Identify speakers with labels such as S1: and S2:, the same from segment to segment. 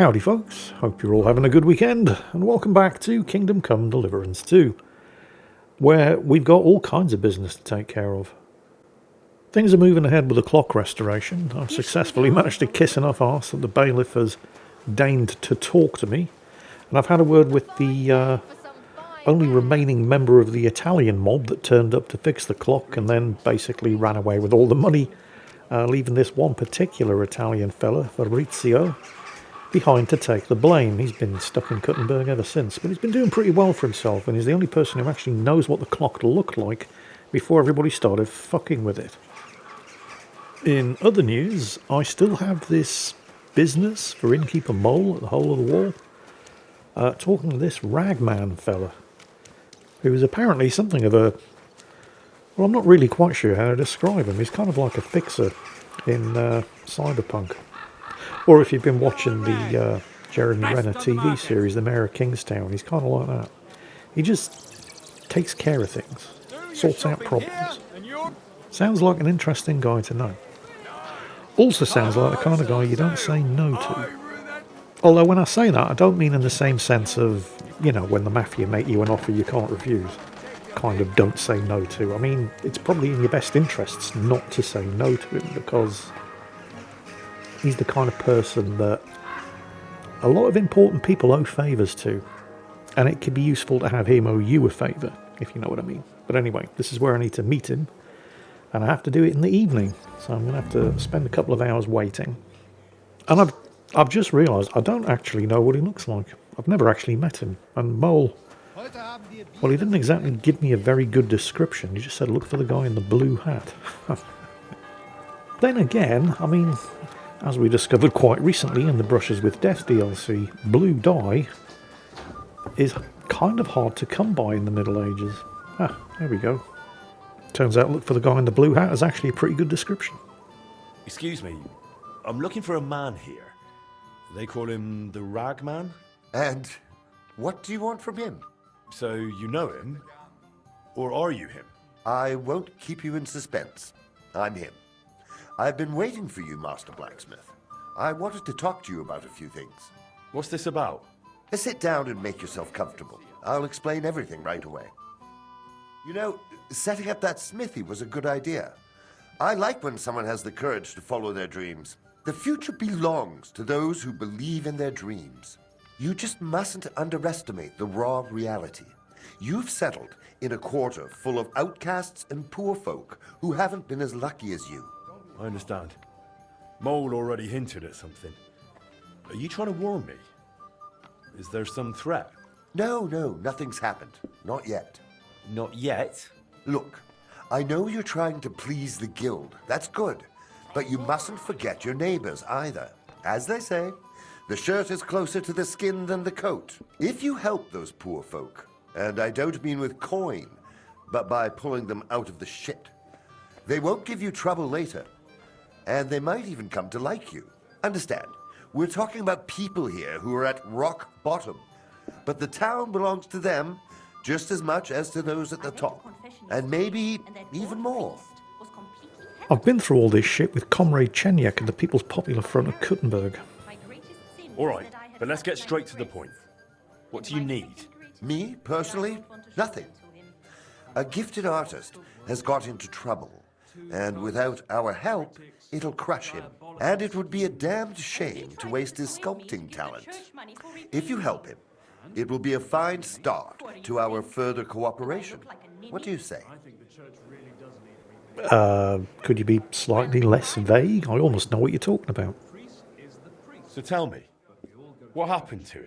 S1: Howdy folks, hope you're all having a good weekend, and welcome back to Kingdom Come Deliverance 2, where we've got all kinds of business to take care of. Things are moving ahead with the clock restoration. I've successfully managed to kiss enough arse that the bailiff has deigned to talk to me, and I've had a word with the only remaining member of the Italian mob that turned up to fix the clock and then basically ran away with all the money, leaving this one particular Italian fella, Fabrizio, behind to take the blame. He's been stuck in Kuttenberg ever since, but he's been doing pretty well for himself, and he's the only person who actually knows what the clock looked like before everybody started fucking with it. In other news, I still have this business for Innkeeper Mole at the Hole of the Wall, talking to this Ragman fella, who is apparently something of a... well, I'm not really quite sure how to describe him. He's kind of like a fixer in Cyberpunk. Or if you've been watching the Jeremy Renner TV series, The Mayor of Kingstown, he's kind of like that. He just takes care of things, sorts out problems. Sounds like an interesting guy to know. Also sounds like the kind of guy you don't say no to. Although when I say that, I don't mean in the same sense of, you know, when the mafia make you an offer you can't refuse. Kind of don't say no to. I mean, it's probably in your best interests not to say no to him, because he's the kind of person that a lot of important people owe favours to. And it could be useful to have him owe you a favour, if you know what I mean. But anyway, this is where I need to meet him. And I have to do it in the evening. So I'm going to have to spend a couple of hours waiting. And I've just realised I don't actually know what he looks like. I've never actually met him. And Mole, well, he didn't exactly give me a very good description. He just said, look for the guy in the blue hat. Then again, I mean, as we discovered quite recently in the Brushes with Death DLC, blue dye is kind of hard to come by in the Middle Ages. Ah, there we go. Turns out look for the guy in the blue hat is actually a pretty good description.
S2: Excuse me, I'm looking for a man here. They call him the Ragman?
S3: And what do you want from him?
S2: So you know him? Or are you him?
S3: I won't keep you in suspense. I'm him. I've been waiting for you, Master Blacksmith. I wanted to talk to you about a few things.
S2: What's this about?
S3: Sit down and make yourself comfortable. I'll explain everything right away. You know, setting up that smithy was a good idea. I like when someone has the courage to follow their dreams. The future belongs to those who believe in their dreams. You just mustn't underestimate the raw reality. You've settled in a quarter full of outcasts and poor folk who haven't been as lucky as you.
S2: I understand. Mole already hinted at something. Are you trying to warn me? Is there some threat?
S3: No, nothing's happened. Not yet.
S2: Not yet?
S3: Look, I know you're trying to please the guild. That's good. But you mustn't forget your neighbors either. As they say, the shirt is closer to the skin than the coat. If you help those poor folk, and I don't mean with coin, but by pulling them out of the shit, they won't give you trouble later. And they might even come to like you. Understand, we're talking about people here who are at rock bottom. But the town belongs to them just as much as to those at the top. And maybe even more.
S1: I've been through all this shit with Comrade Chenyek and the People's Popular Front of Kuttenberg.
S2: Alright, but let's get straight to the point. What do you need?
S3: Me, personally, nothing. A gifted artist has got into trouble. And without our help, it'll crush him. And it would be a damned shame to waste his sculpting talent. If you help him, it will be a fine start to our further cooperation. What do you say?
S1: Could you be slightly less vague? I almost know what you're talking about.
S2: So tell me, what happened to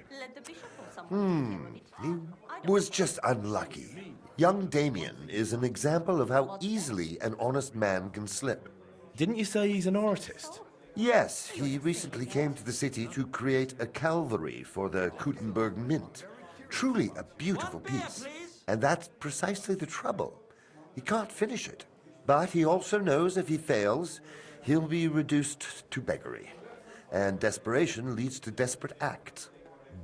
S2: him?
S3: He was just unlucky. Young Damien is an example of how easily an honest man can slip.
S2: Didn't you say he's an artist?
S3: Yes, he recently came to the city to create a Calvary for the Kuttenberg Mint. Truly a beautiful piece. And that's precisely the trouble. He can't finish it. But he also knows if he fails, he'll be reduced to beggary. And desperation leads to desperate acts.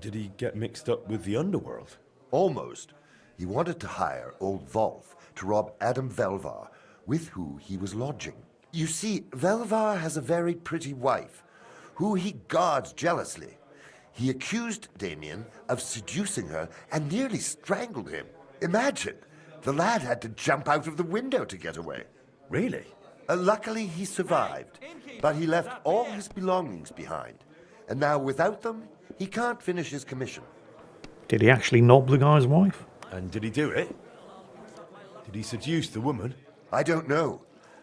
S2: Did he get mixed up with the underworld?
S3: Almost. He wanted to hire old Wolf to rob Adam Velvar, with who he was lodging. You see, Velvar has a very pretty wife, who he guards jealously. He accused Damien of seducing her and nearly strangled him. Imagine! The lad had to jump out of the window to get away.
S2: Really?
S3: Luckily, he survived, but he left all his belongings behind. And now, without them, he can't finish his commission.
S1: Did he actually knob the guy's wife?
S2: And did he do it? Did he seduce the woman?
S3: I don't know.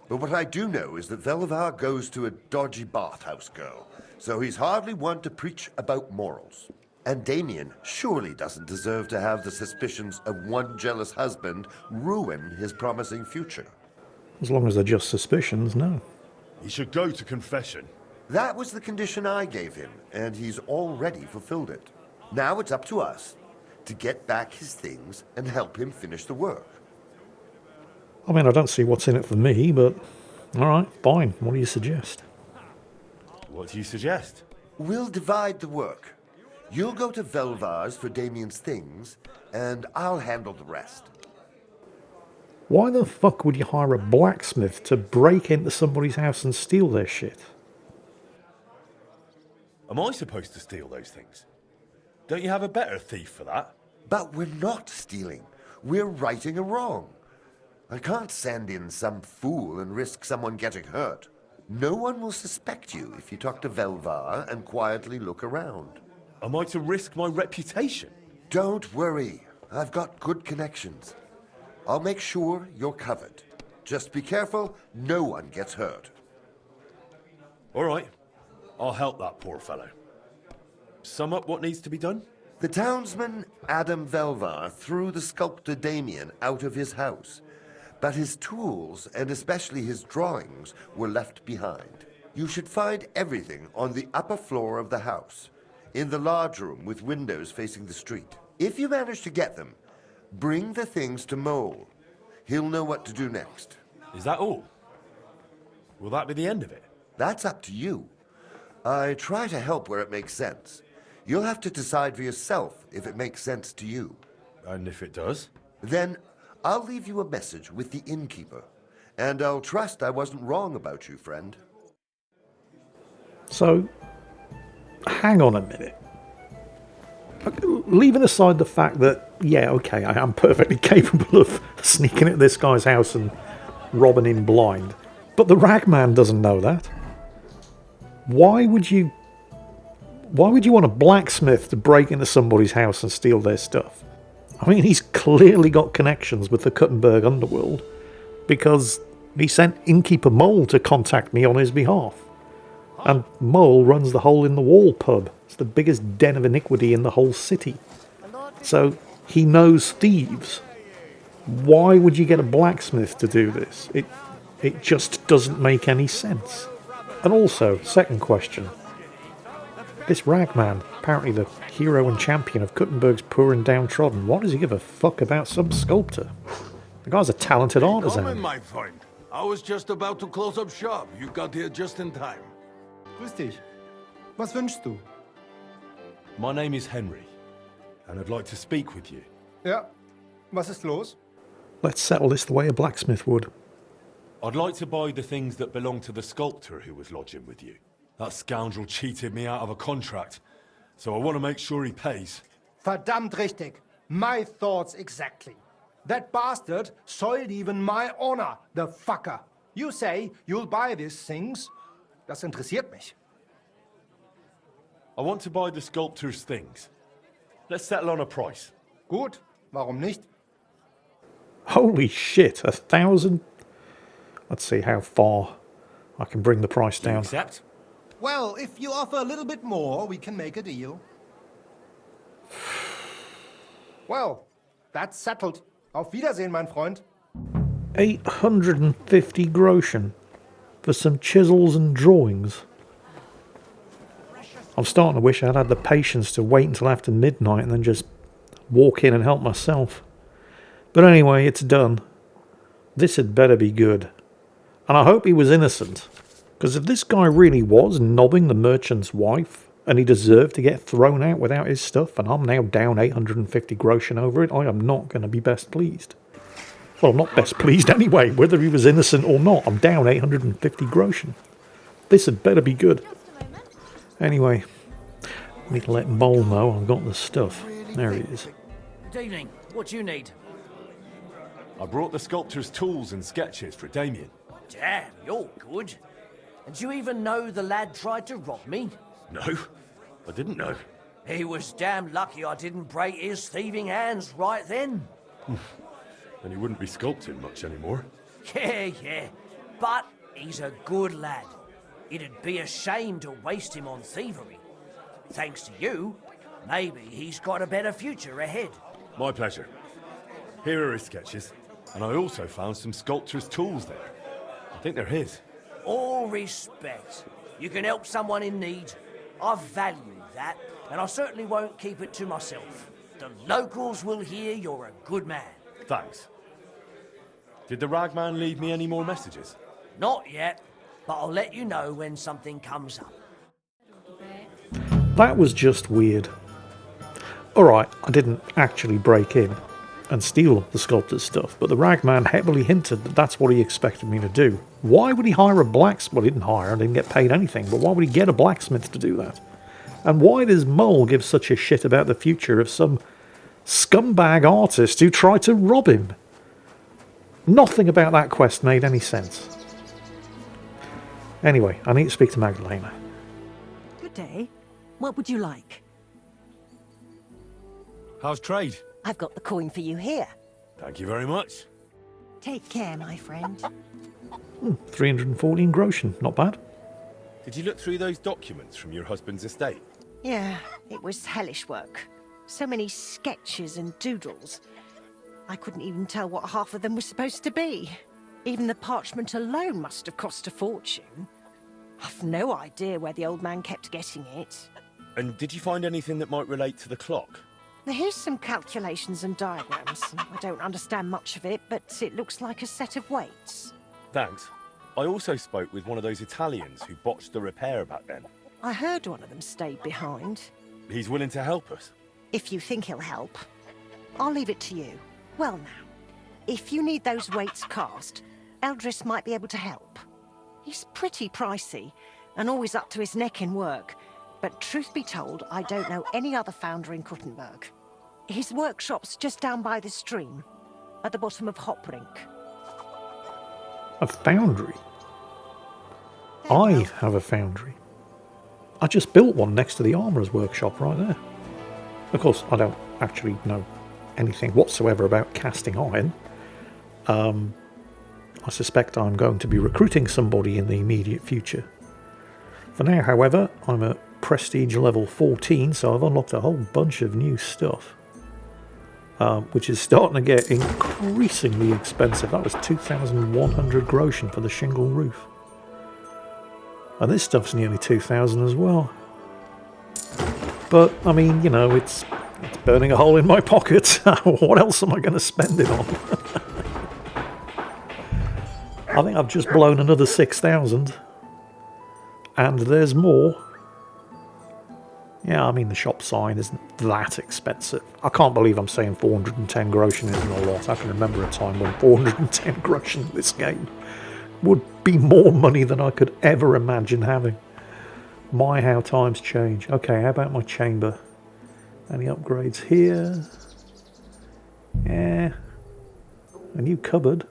S3: But what I do know is that Velvar goes to a dodgy bathhouse girl, so he's hardly one to preach about morals. And Damien surely doesn't deserve to have the suspicions of one jealous husband ruin his promising future.
S1: As long as they're just suspicions, no.
S2: He should go to confession.
S3: That was the condition I gave him, and he's already fulfilled it. Now it's up to us to get back his things and help him finish the work.
S1: I mean, I don't see what's in it for me, but alright, fine. What do you suggest?
S2: What do you suggest?
S3: We'll divide the work. You'll go to Velvar's for Damien's things, and I'll handle the rest.
S1: Why the fuck would you hire a blacksmith to break into somebody's house and steal their shit?
S2: Am I supposed to steal those things? Don't you have a better thief for that?
S3: But we're not stealing. We're righting a wrong. I can't send in some fool and risk someone getting hurt. No one will suspect you if you talk to Velvar and quietly look around.
S2: Am I to risk my reputation?
S3: Don't worry. I've got good connections. I'll make sure you're covered. Just be careful, no one gets hurt.
S2: All right. I'll help that poor fellow. Sum up what needs to be done?
S3: The townsman Adam Velvar threw the sculptor Damien out of his house, but his tools, and especially his drawings, were left behind. You should find everything on the upper floor of the house, in the large room with windows facing the street. If you manage to get them, bring the things to Mole. He'll know what to do next.
S2: Is that all? Will that be the end of it?
S3: That's up to you. I try to help where it makes sense. You'll have to decide for yourself if it makes sense to you.
S2: And if it does?
S3: Then I'll leave you a message with the innkeeper, and I'll trust I wasn't wrong about you, friend.
S1: So, hang on a minute. Leaving aside the fact that, yeah, okay, I am perfectly capable of sneaking into this guy's house and robbing him blind, but the Ragman doesn't know that. Why would you want a blacksmith to break into somebody's house and steal their stuff? I mean, he's clearly got connections with the Kuttenberg underworld, because he sent innkeeper Mole to contact me on his behalf. And Mole runs the Hole in the Wall pub. It's the biggest den of iniquity in the whole city. So he knows thieves. Why would you get a blacksmith to do this? It just doesn't make any sense. And also, second question. This Ragman, apparently the hero and champion of Kuttenbergs poor and downtrodden, why does he give a fuck about some sculptor? The guy's a talented artisan.
S4: Come in, my friend. I was just about to close up shop. You got here just in time.
S5: Grüß dich. Was wünschst du?
S2: My name is Henry, and I'd like to speak with you.
S5: Ja. Was ist los?
S1: Let's settle this the way a blacksmith would.
S2: I'd like to buy the things that belong to the sculptor who was lodging with you. That scoundrel cheated me out of a contract, so I want to make sure he pays.
S5: Verdammt richtig. My thoughts exactly. That bastard soiled even my honor, the fucker. You say you'll buy these things? Das interessiert mich.
S2: I want to buy the sculptor's things. Let's settle on a price.
S5: Gut, warum nicht?
S1: Holy shit, 1,000? Let's see how far I can bring the price
S2: Do you
S1: down.
S2: accept?
S5: Well, if you offer a little bit more, we can make a deal. Well, that's settled. Auf Wiedersehen, mein Freund.
S1: 850 groschen for some chisels and drawings. I'm starting to wish I'd had the patience to wait until after midnight and then just walk in and help myself. But anyway, it's done. This had better be good. And I hope he was innocent. Because if this guy really was nobbing the merchant's wife, and he deserved to get thrown out without his stuff, and I'm now down 850 groschen over it, I am not going to be best pleased. Well, I'm not best pleased anyway, whether he was innocent or not. I'm down 850 groschen. This had better be good. Anyway, I need to let Mole know I've got the stuff. There he is.
S6: Good evening. What do you need?
S2: I brought the sculptor's tools and sketches for Damien.
S6: Damn, you're good. And do you even know the lad tried to rob me?
S2: No, I didn't know.
S6: He was damn lucky I didn't break his thieving hands right then.
S2: Then he wouldn't be sculpting much anymore.
S6: Yeah. But he's a good lad. It'd be a shame to waste him on thievery. Thanks to you, maybe he's got a better future ahead.
S2: My pleasure. Here are his sketches, and I also found some sculptor's tools there. I think they're his.
S6: All respect. You can help someone in need. I value that, and I certainly won't keep it to myself. The locals will hear you're a good man.
S2: Thanks. Did the Ragman leave me any more messages?
S6: Not yet, but I'll let you know when something comes up.
S1: That was just weird. Alright, I didn't actually break in and steal the sculptor's stuff, but the Ragman heavily hinted that that's what he expected me to do. Why would he hire a blacksmith? Well, he didn't hire, I didn't get paid anything, but why would he get a blacksmith to do that? And why does Mole give such a shit about the future of some scumbag artist who tried to rob him? Nothing about that quest made any sense. Anyway, I need to speak to Magdalena.
S7: Good day. What would you like?
S2: How's trade?
S7: I've got the coin for you here.
S2: Thank you very much.
S7: Take care, my friend.
S1: 314 groschen, not bad.
S2: Did you look through those documents from your husband's estate?
S7: Yeah, it was hellish work. So many sketches and doodles. I couldn't even tell what half of them were supposed to be. Even the parchment alone must have cost a fortune. I've no idea where the old man kept getting it.
S2: And did you find anything that might relate to the clock?
S7: Here's some calculations and diagrams. I don't understand much of it, but it looks like a set of weights.
S2: Thanks. I also spoke with one of those Italians who botched the repair back then.
S7: I heard one of them stayed behind.
S2: He's willing to help us.
S7: If you think he'll help. I'll leave it to you. Well now, if you need those weights cast, Eldris might be able to help. He's pretty pricey, and always up to his neck in work, but truth be told, I don't know any other founder in Kuttenberg. His workshop's just down by the stream, at the bottom of Hoprink.
S1: A foundry? I have a foundry. I just built one next to the armourer's workshop right there. Of course, I don't actually know anything whatsoever about casting iron. I suspect I'm going to be recruiting somebody in the immediate future. For now, however, I'm at prestige level 14, so I've unlocked a whole bunch of new stuff. Which is starting to get increasingly expensive. That was 2,100 groschen for the shingle roof. And this stuff's nearly 2,000 as well. But, I mean, you know, it's burning a hole in my pocket. What else am I going to spend it on? I think I've just blown another 6,000. And there's more. Yeah, I mean, the shop sign isn't that expensive. I can't believe I'm saying 410 groschen isn't a lot. I can remember a time when 410 groschen in this game would be more money than I could ever imagine having. My, how times change. Okay, how about my chamber? Any upgrades here? Yeah. A new cupboard.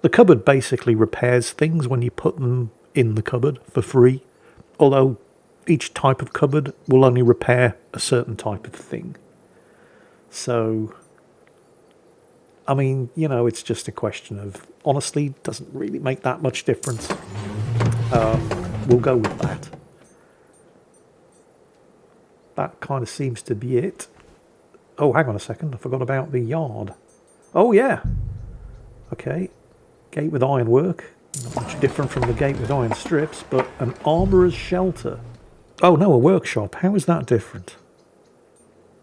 S1: The cupboard basically repairs things when you put them in the cupboard for free. Although each type of cupboard will only repair a certain type of thing. So, I mean, you know, it's just a question of, honestly, doesn't really make that much difference. We'll go with that. That kind of seems to be it. Oh, hang on a second, I forgot about the yard. Oh, yeah. Okay, gate with ironwork. Not much different from the gate with iron strips, but an armourer's shelter. Oh no, a workshop. How is that different?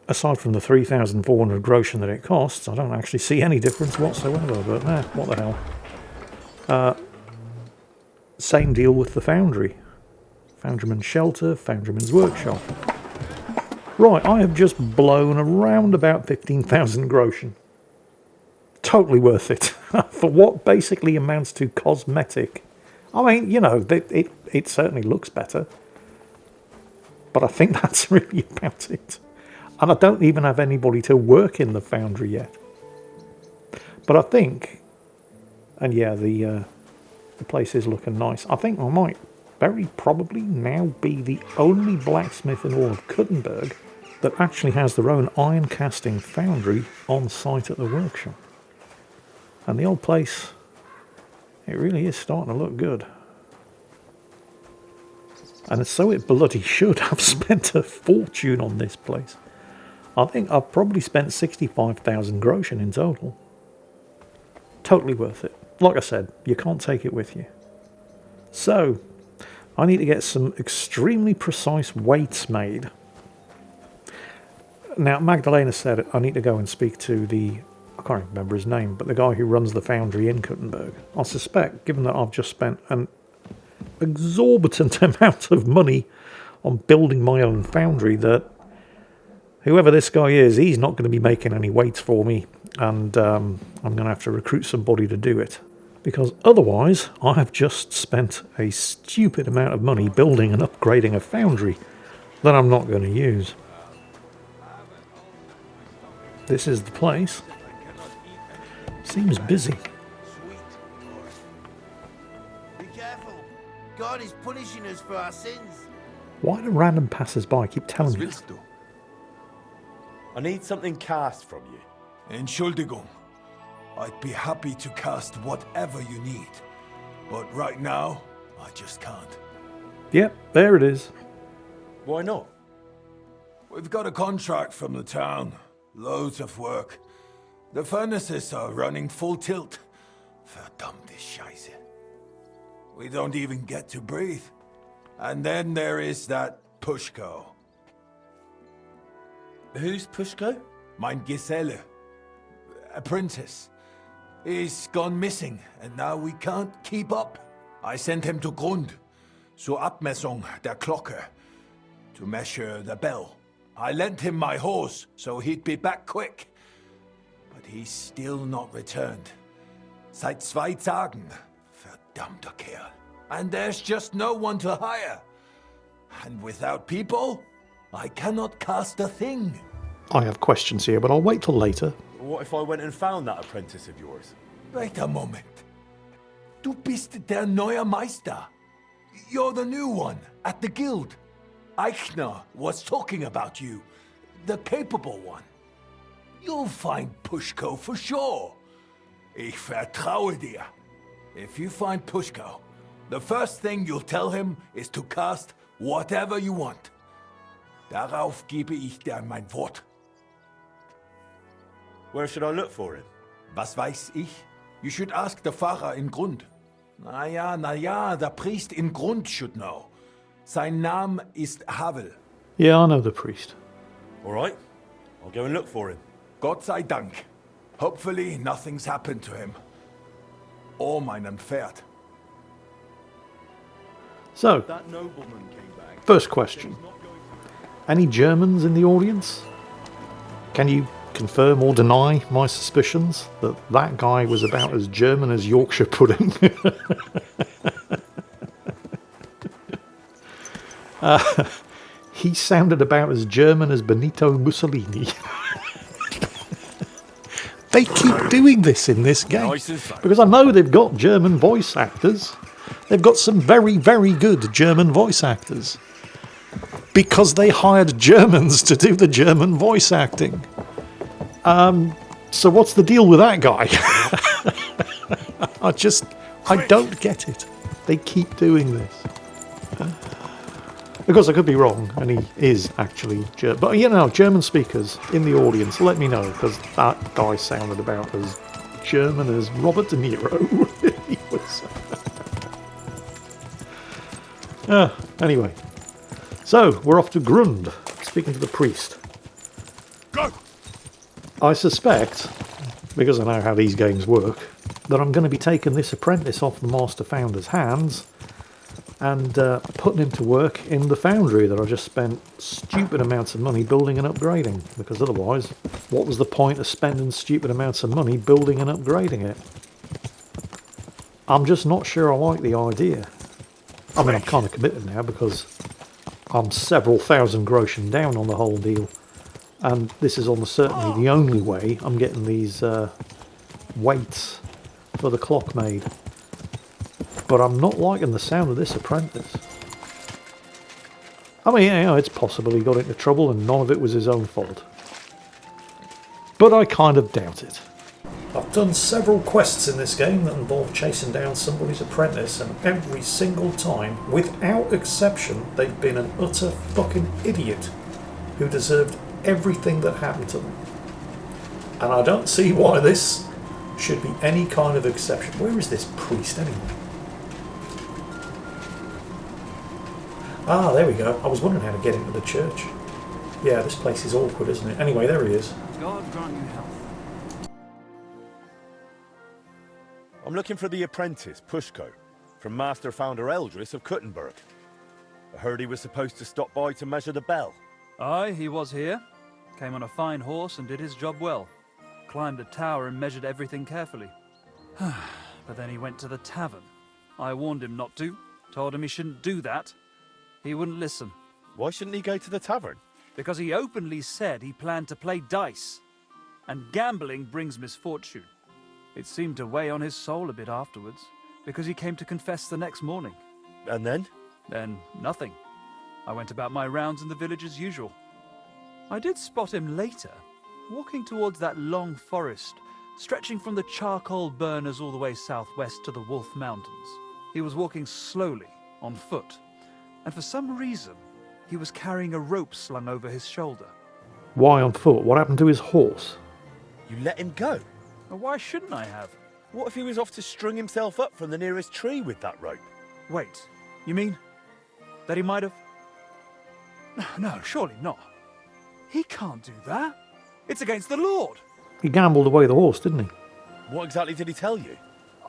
S1: Aside from the 3,400 groschen that it costs, I don't actually see any difference whatsoever, but what the hell. Same deal with the foundry. Foundryman's shelter, foundryman's workshop. Right, I have just blown around about 15,000 groschen. Totally worth it. For what basically amounts to cosmetic. I mean, you know, it certainly looks better. But I think that's really about it. And I don't even have anybody to work in the foundry yet. But I think, and yeah, the place is looking nice. I think I might very probably now be the only blacksmith in all of Kuttenberg that actually has their own iron casting foundry on site at the workshop. And the old place, it really is starting to look good. And so it bloody should. I've spent a fortune on this place. I think I've probably spent 65,000 groschen in total. Totally worth it. Like I said, you can't take it with you. So, I need to get some extremely precise weights made. Now, Magdalena said I need to go and speak to I can't remember his name, but the guy who runs the foundry in Kuttenberg. I suspect, given that I've just spent an exorbitant amount of money on building my own foundry, that whoever this guy is, he's not going to be making any weights for me, and I'm going to have to recruit somebody to do it. Because otherwise, I have just spent a stupid amount of money building and upgrading a foundry that I'm not going to use. This is the place. Seems busy.
S8: Be careful. God is punishing us for our sins.
S1: Why do random passers-by keep telling me this?
S2: I need something cast from you.
S4: Entschuldigung. I'd be happy to cast whatever you need. But right now, I just can't.
S1: Yep, there it is.
S2: Why not?
S4: We've got a contract from the town. Loads of work. The furnaces are running full tilt. Verdammte Scheiße. We don't even get to breathe. And then there is that Pushko.
S2: Who's Pushko?
S4: Mein Geselle. Apprentice. He's gone missing, and now we can't keep up. I sent him to Grund, zur Abmessung der Glocke, to measure the bell. I lent him my horse, so he'd be back quick. But he's still not returned. Seit 2 Tagen. Verdammter Kerl. And there's just no one to hire. And without people, I cannot cast a thing.
S1: I have questions here, but I'll wait till later.
S2: What if I went and found that apprentice of yours?
S4: Wait a moment. Du bist der neue Meister. You're the new one at the guild. Eichner was talking about you, the capable one. You'll find Pushko for sure. Ich vertraue dir. If you find Pushko, the first thing you'll tell him is to cast whatever you want. Darauf gebe ich dir mein Wort.
S2: Where should I look for him?
S4: Was weiß ich? You should ask the Pfarrer in Grund. Na ja, the priest in Grund should know. Sein Name ist Havel.
S1: Yeah, I know the priest.
S2: All right, I'll go and look for him.
S4: Gott sei Dank. Hopefully nothing's happened to him. Or meinem Pferd.
S1: So,
S2: That nobleman came back.
S1: first question. Any Germans in the audience? Can you confirm or deny my suspicions that that guy was about as German as Yorkshire pudding? He sounded about as German as Benito Mussolini. They keep doing this in this game.
S2: Nice and fun.
S1: Because I know they've got German voice actors. They've got some very, very good German voice actors. Because they hired Germans to do the German voice acting. So what's the deal with that guy? I don't get it. They keep doing this. Of course, I could be wrong, and he is actually German. But, you know, German speakers in the audience, let me know, because that guy sounded about as German as Robert De Niro. He was. Anyway. So, we're off to Grund, speaking to the priest.
S4: Go!
S1: I suspect, because I know how these games work, that I'm going to be taking this apprentice off the Master Founder's hands and putting him to work in the foundry that I just spent stupid amounts of money building and upgrading. Because otherwise, what was the point of spending stupid amounts of money building and upgrading it? I'm just not sure I like the idea. I mean, I'm kind of committed now because I'm several thousand groschen down on the whole deal. And this is certainly the only way I'm getting these weights for the clock made. But I'm not liking the sound of this apprentice. I mean, you know, it's possible he got into trouble and none of it was his own fault. But I kind of doubt it. I've done several quests in this game that involve chasing down somebody's apprentice, and every single time, without exception, they've been an utter fucking idiot who deserved everything that happened to them. And I don't see why this should be any kind of exception. Where is this priest anyway? Ah, there we go. I was wondering how to get into the church. Yeah, this place is awkward, isn't it? Anyway, there he is.
S9: God grant you health.
S2: I'm looking for the apprentice, Pushko, from Master Founder Eldris of Kuttenberg. I heard he was supposed to stop by to measure the bell.
S9: Aye, he was here. Came on a fine horse and did his job well. Climbed the tower and measured everything carefully. But then he went to the tavern. I warned him not to, told him he shouldn't do that. He wouldn't listen.
S2: Why shouldn't he go to the tavern?
S9: Because he openly said he planned to play dice. And gambling brings misfortune. It seemed to weigh on his soul a bit afterwards, because he came to confess the next morning.
S2: And then?
S9: Then nothing. I went about my rounds in the village as usual. I did spot him later, walking towards that long forest, stretching from the charcoal burners all the way southwest to the Wolf Mountains. He was walking slowly, on foot, and for some reason, he was carrying a rope slung over his shoulder.
S1: Why on foot? What happened to his horse?
S2: You let him go?
S9: Well, why shouldn't I have?
S2: What if he was off to string himself up from the nearest tree with that rope?
S9: Wait, you mean that he might have... No, surely not. He can't do that. It's against the Lord.
S1: He gambled away the horse, didn't he?
S2: What exactly did he tell you?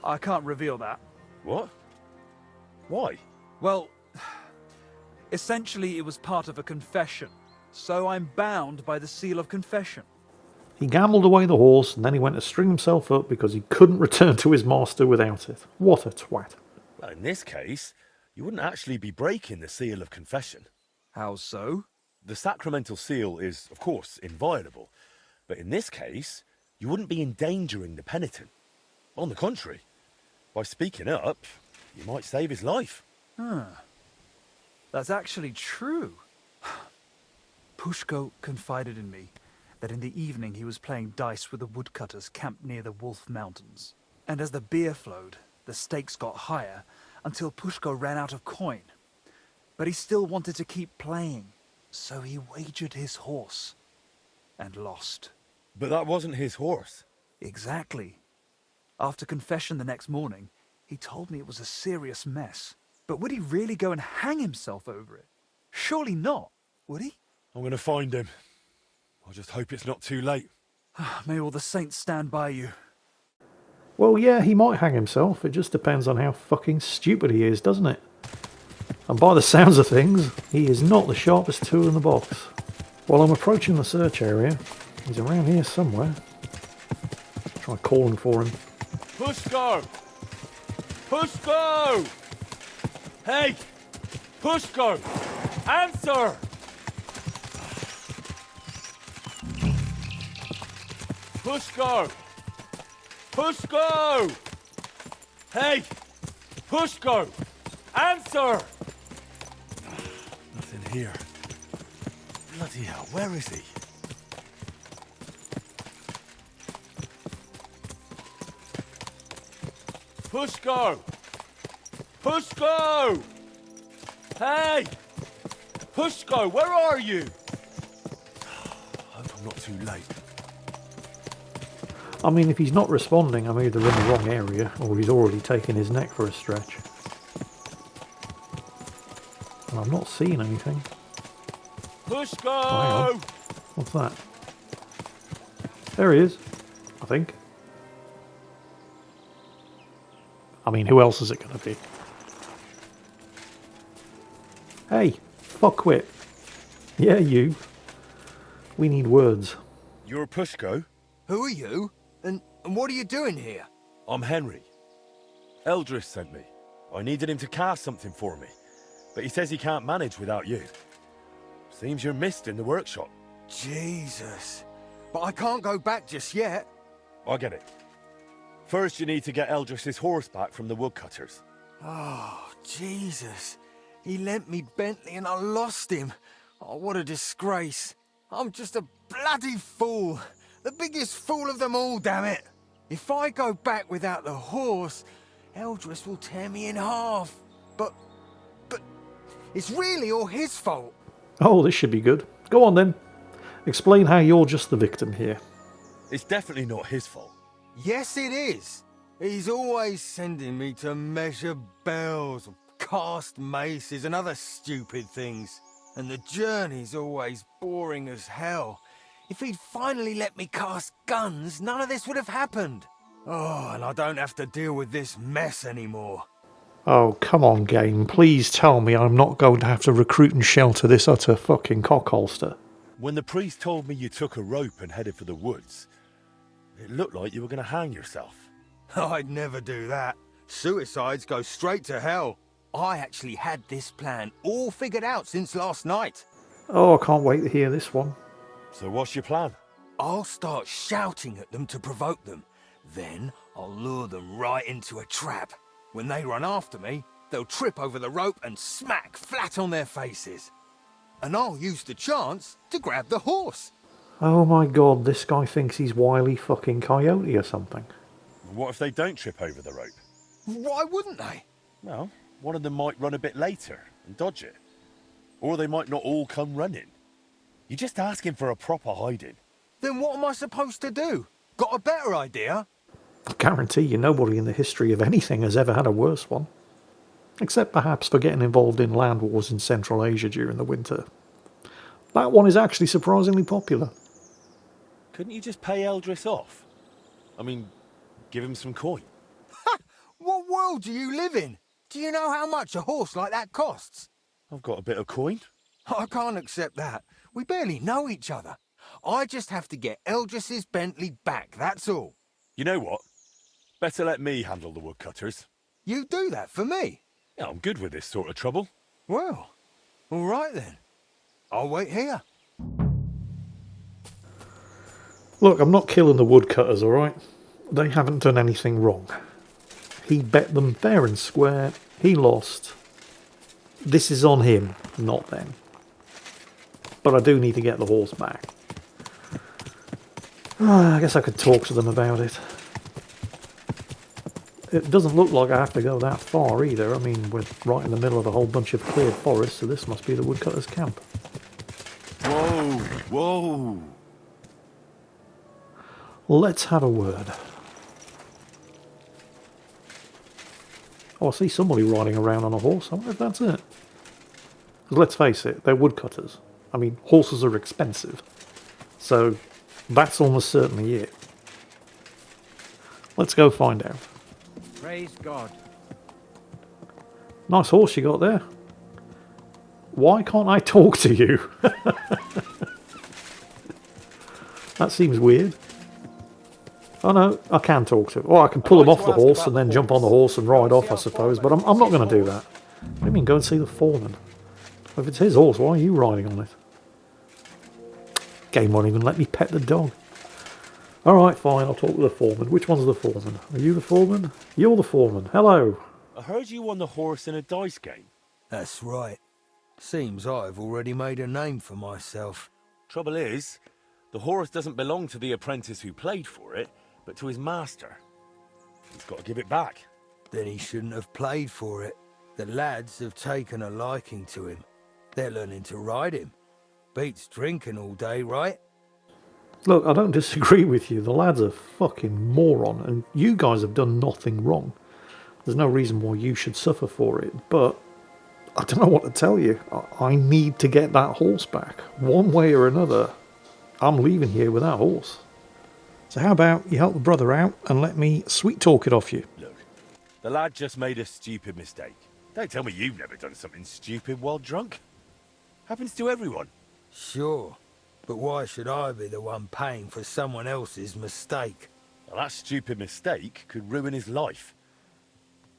S9: I can't reveal that.
S2: What? Why?
S9: Well, essentially it was part of a confession, so I'm bound by the seal of confession.
S1: He gambled away the horse and then he went to string himself up because he couldn't return to his master without it. What a twat.
S2: Well, in this case, you wouldn't actually be breaking the seal of confession.
S9: How so?
S2: The sacramental seal is, of course, inviolable. But in this case, you wouldn't be endangering the penitent. On the contrary, by speaking up, you might save his life.
S9: That's actually true. Pushko confided in me that in the evening he was playing dice with the woodcutters camped near the Wolf Mountains. And as the beer flowed, the stakes got higher until Pushko ran out of coin. But he still wanted to keep playing, so he wagered his horse and lost.
S2: But that wasn't his horse.
S9: Exactly. After confession the next morning, he told me it was a serious mess. But would he really go and hang himself over it? Surely not, would he?
S2: I'm going to find him. I just hope it's not too late.
S9: May all the saints stand by you.
S1: Well, yeah, he might hang himself. It just depends on how fucking stupid he is, doesn't it? And by the sounds of things, he is not the sharpest tool in the box. While I'm approaching the search area, he's around here somewhere. Try calling for him.
S2: Pushko! Pushko! Hey! Pushko! Answer! Pushko! Pushko! Hey! Pushko! Answer! Nothing here. Bloody hell, where is he? Pushko! Pushko! Hey! Pushko, where are you? I hope I'm not too late.
S1: I mean, if he's not responding, I'm either in the wrong area, or he's already taken his neck for a stretch. And I'm not seeing anything.
S2: Pushko!
S1: Oh, hang on. What's that? There he is, I think. I mean, who else is it going to be? Hey, fuckwit. Yeah, you. We need words.
S2: You're Pushko?
S8: Who are you? And what are you doing here?
S2: I'm Henry. Eldris sent me. I needed him to cast something for me, but he says he can't manage without you. Seems you're missed in the workshop.
S4: Jesus. But I can't go back just yet.
S2: I get it. First, you need to get Eldris's horse back from the woodcutters.
S4: Oh, Jesus. He lent me Bentley and I lost him. Oh, what a disgrace. I'm just a bloody fool. The biggest fool of them all, damn it. If I go back without the horse, Eldris will tear me in half. But it's really all his fault.
S1: Oh, this should be good. Go on then. Explain how you're just the victim here.
S2: It's definitely not his fault.
S4: Yes, it is. He's always sending me to measure bells, cast maces and other stupid things. And the journey's always boring as hell. If he'd finally let me cast guns, none of this would have happened. Oh, and I don't have to deal with this mess anymore.
S1: Oh, come on, game. Please tell me I'm not going to have to recruit and shelter this utter fucking cockholster.
S2: When the priest told me you took a rope and headed for the woods, it looked like you were going to hang yourself.
S4: I'd never do that. Suicides go straight to hell. I actually had this plan all figured out since last night.
S1: Oh, I can't wait to hear this one.
S2: So what's your plan?
S4: I'll start shouting at them to provoke them. Then I'll lure them right into a trap. When they run after me, they'll trip over the rope and smack flat on their faces. And I'll use the chance to grab the horse.
S1: Oh my god, this guy thinks he's Wile E. fucking Coyote or something.
S2: What if they don't trip over the rope?
S4: Why wouldn't they?
S2: Well, one of them might run a bit later and dodge it. Or they might not all come running. You're just asking for a proper hiding.
S4: Then what am I supposed to do? Got a better idea?
S1: I guarantee you nobody in the history of anything has ever had a worse one. Except perhaps for getting involved in land wars in Central Asia during the winter. That one is actually surprisingly popular.
S2: Couldn't you just pay Eldris off? I mean, give him some coin.
S4: What world do you live in? Do you know how much a horse like that costs?
S2: I've got a bit of coin.
S4: I can't accept that. We barely know each other. I just have to get Eldris's Bentley back, that's all.
S2: You know what? Better let me handle the woodcutters.
S4: You do that for me?
S2: Yeah, I'm good with this sort of trouble.
S4: Well, all right then. I'll wait here.
S1: Look, I'm not killing the woodcutters, alright? They haven't done anything wrong. He bet them fair and square. He lost. This is on him, not them. But I do need to get the horse back. I guess I could talk to them about it. It doesn't look like I have to go that far either. I mean, we're right in the middle of a whole bunch of cleared forest, so this must be the woodcutters' camp.
S2: Whoa, whoa.
S1: Let's have a word. Oh, I see somebody riding around on a horse. I wonder if that's it. 'Cause let's face it, they're woodcutters. I mean, horses are expensive. So, that's almost certainly it. Let's go find out.
S10: Praise God.
S1: Nice horse you got there. Why can't I talk to you? That seems weird. Oh no, I can talk to him. Or I can pull him off the horse and then jump on the horse and ride off, I suppose. But I'm not going to do that. What do you mean, go and see the foreman? If it's his horse, why are you riding on it? Game won't even let me pet the dog. Alright, fine, I'll talk to the foreman. Which one's the foreman? Are you the foreman? You're the foreman. Hello.
S2: I heard you won the horse in a dice game.
S4: That's right. Seems I've already made a name for myself.
S2: Trouble is, the horse doesn't belong to the apprentice who played for it, but to his master. He's got to give it back.
S4: Then he shouldn't have played for it. The lads have taken a liking to him. They're learning to ride him. Beats drinking all day, right?
S1: Look, I don't disagree with you. The lad's a fucking moron, and you guys have done nothing wrong. There's no reason why you should suffer for it, but I don't know what to tell you. I need to get that horse back. One way or another, I'm leaving here with that horse. So how about you help the brother out and let me sweet talk it off you?
S2: Look, the lad just made a stupid mistake. Don't tell me you've never done something stupid while drunk. Happens to everyone.
S4: Sure. But why should I be the one paying for someone else's mistake?
S2: Well, that stupid mistake could ruin his life.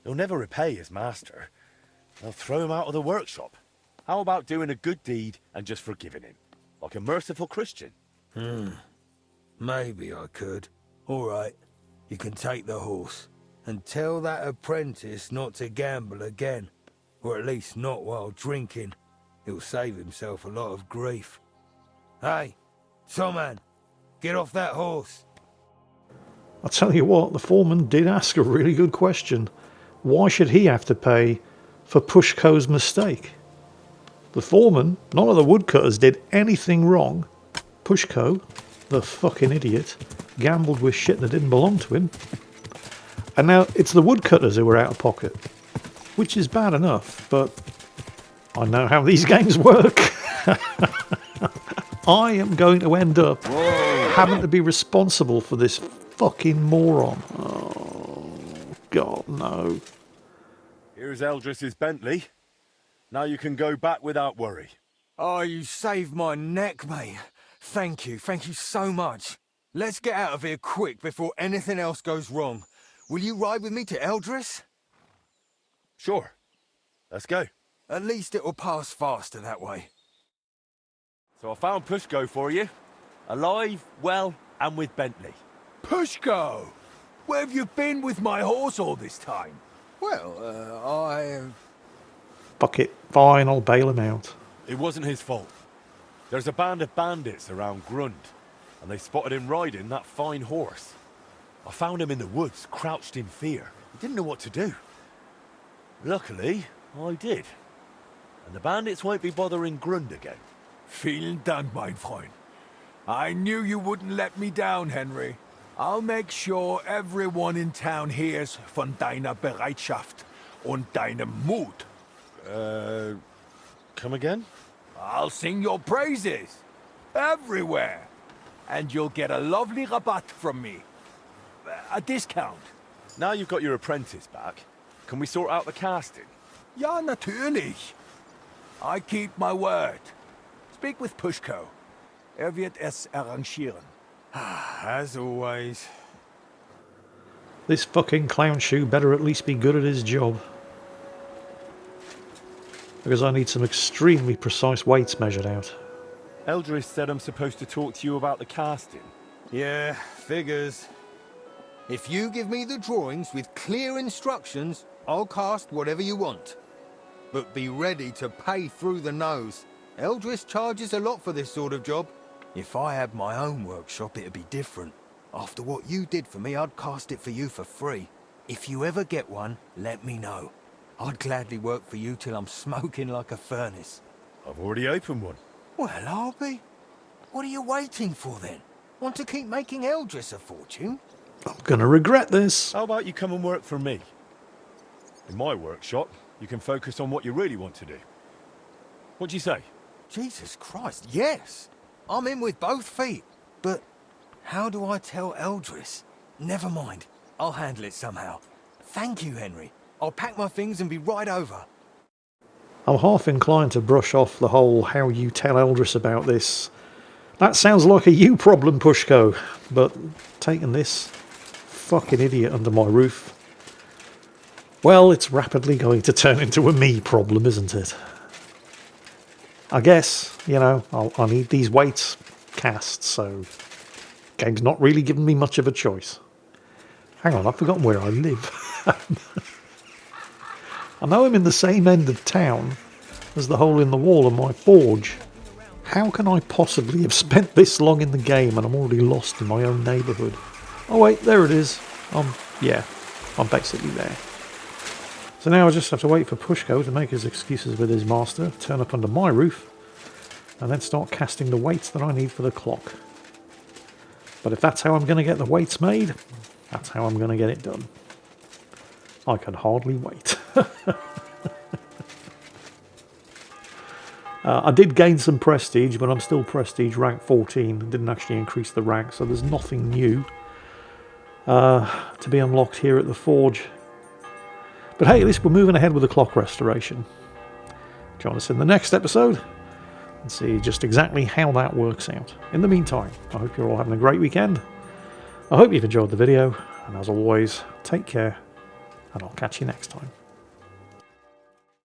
S2: He'll never repay his master. They'll throw him out of the workshop. How about doing a good deed and just forgiving him? Like a merciful Christian?
S10: Maybe I could. All right, you can take the horse. And tell that apprentice not to gamble again. Or at least not while drinking. He'll save himself a lot of grief. Hey, Toman, get off that horse.
S1: I'll tell you what, the foreman did ask a really good question. Why should he have to pay for Pushko's mistake? The foreman, none of the woodcutters did anything wrong. Pushko, the fucking idiot, gambled with shit that didn't belong to him. And now it's the woodcutters who are out of pocket. Which is bad enough, but I know how these games work. I am going to end up having to be responsible for this fucking moron. Oh, God, no.
S2: Here's Eldris's Bentley. Now you can go back without worry.
S10: Oh, you saved my neck, mate. Thank you so much. Let's get out of here quick before anything else goes wrong. Will you ride with me to Eldris?
S2: Sure. Let's go.
S10: At least it'll pass faster that way.
S2: So I found Pushko for you. Alive, well, and with Bentley.
S4: Pushko! Where have you been with my horse all this time?
S10: Well,
S1: Fuck it. Fine, I'll bail him out.
S2: It wasn't his fault. There's a band of bandits around Grund, and they spotted him riding that fine horse. I found him in the woods, crouched in fear. He didn't know what to do. Luckily, I did. And the bandits won't be bothering Grund again.
S4: Vielen Dank, mein Freund. I knew you wouldn't let me down, Henry. I'll make sure everyone in town hears von deiner Bereitschaft und deinem Mut.
S2: Come again?
S4: I'll sing your praises. Everywhere. And you'll get a lovely rabatt from me. A discount.
S2: Now you've got your apprentice back, can we sort out the casting?
S4: Ja, natürlich. I keep my word. Speak with Pushko. Wird es arrangieren.
S10: as always.
S1: This fucking clown shoe better at least be good at his job. Because I need some extremely precise weights measured out.
S2: Eldris said I'm supposed to talk to you about the casting.
S10: Yeah, figures. If you give me the drawings with clear instructions, I'll cast whatever you want. But be ready to pay through the nose. Eldris charges a lot for this sort of job. If I had my own workshop, it'd be different. After what you did for me, I'd cast it for you for free. If you ever get one, let me know. I'd gladly work for you till I'm smoking like a furnace.
S2: I've already opened one.
S10: Well, I'll be. What are you waiting for then? Want to keep making Eldris a fortune?
S1: I'm gonna regret this.
S2: How about you come and work for me? In my workshop, you can focus on what you really want to do. What do you say?
S10: Jesus Christ, yes! I'm in with both feet. But how do I tell Eldris? Never mind. I'll handle it somehow. Thank you, Henry. I'll pack my things and be right over.
S1: I'm half inclined to brush off the whole how you tell Eldris about this. That sounds like a you problem, Pushko. But taking this fucking idiot under my roof, well, it's rapidly going to turn into a me problem, isn't it? I guess, you know, I need these weights cast, so game's not really giving me much of a choice. Hang on, I've forgotten where I live. I know I'm in the same end of town as the hole in the wall of my forge. How can I possibly have spent this long in the game and I'm already lost in my own neighbourhood? Oh wait, there it is. Yeah, I'm basically there. So now I just have to wait for Pushko to make his excuses with his master, turn up under my roof, and then start casting the weights that I need for the clock. But if that's how I'm going to get the weights made, that's how I'm going to get it done. I can hardly wait. I did gain some prestige, but I'm still prestige rank 14. Didn't actually increase the rank, so there's nothing new to be unlocked here at the forge. But hey, at least we're moving ahead with the clock restoration. Join us in the next episode and see just exactly how that works out. In the meantime, I hope you're all having a great weekend. I hope you've enjoyed the video, and as always, take care, and I'll catch you next time.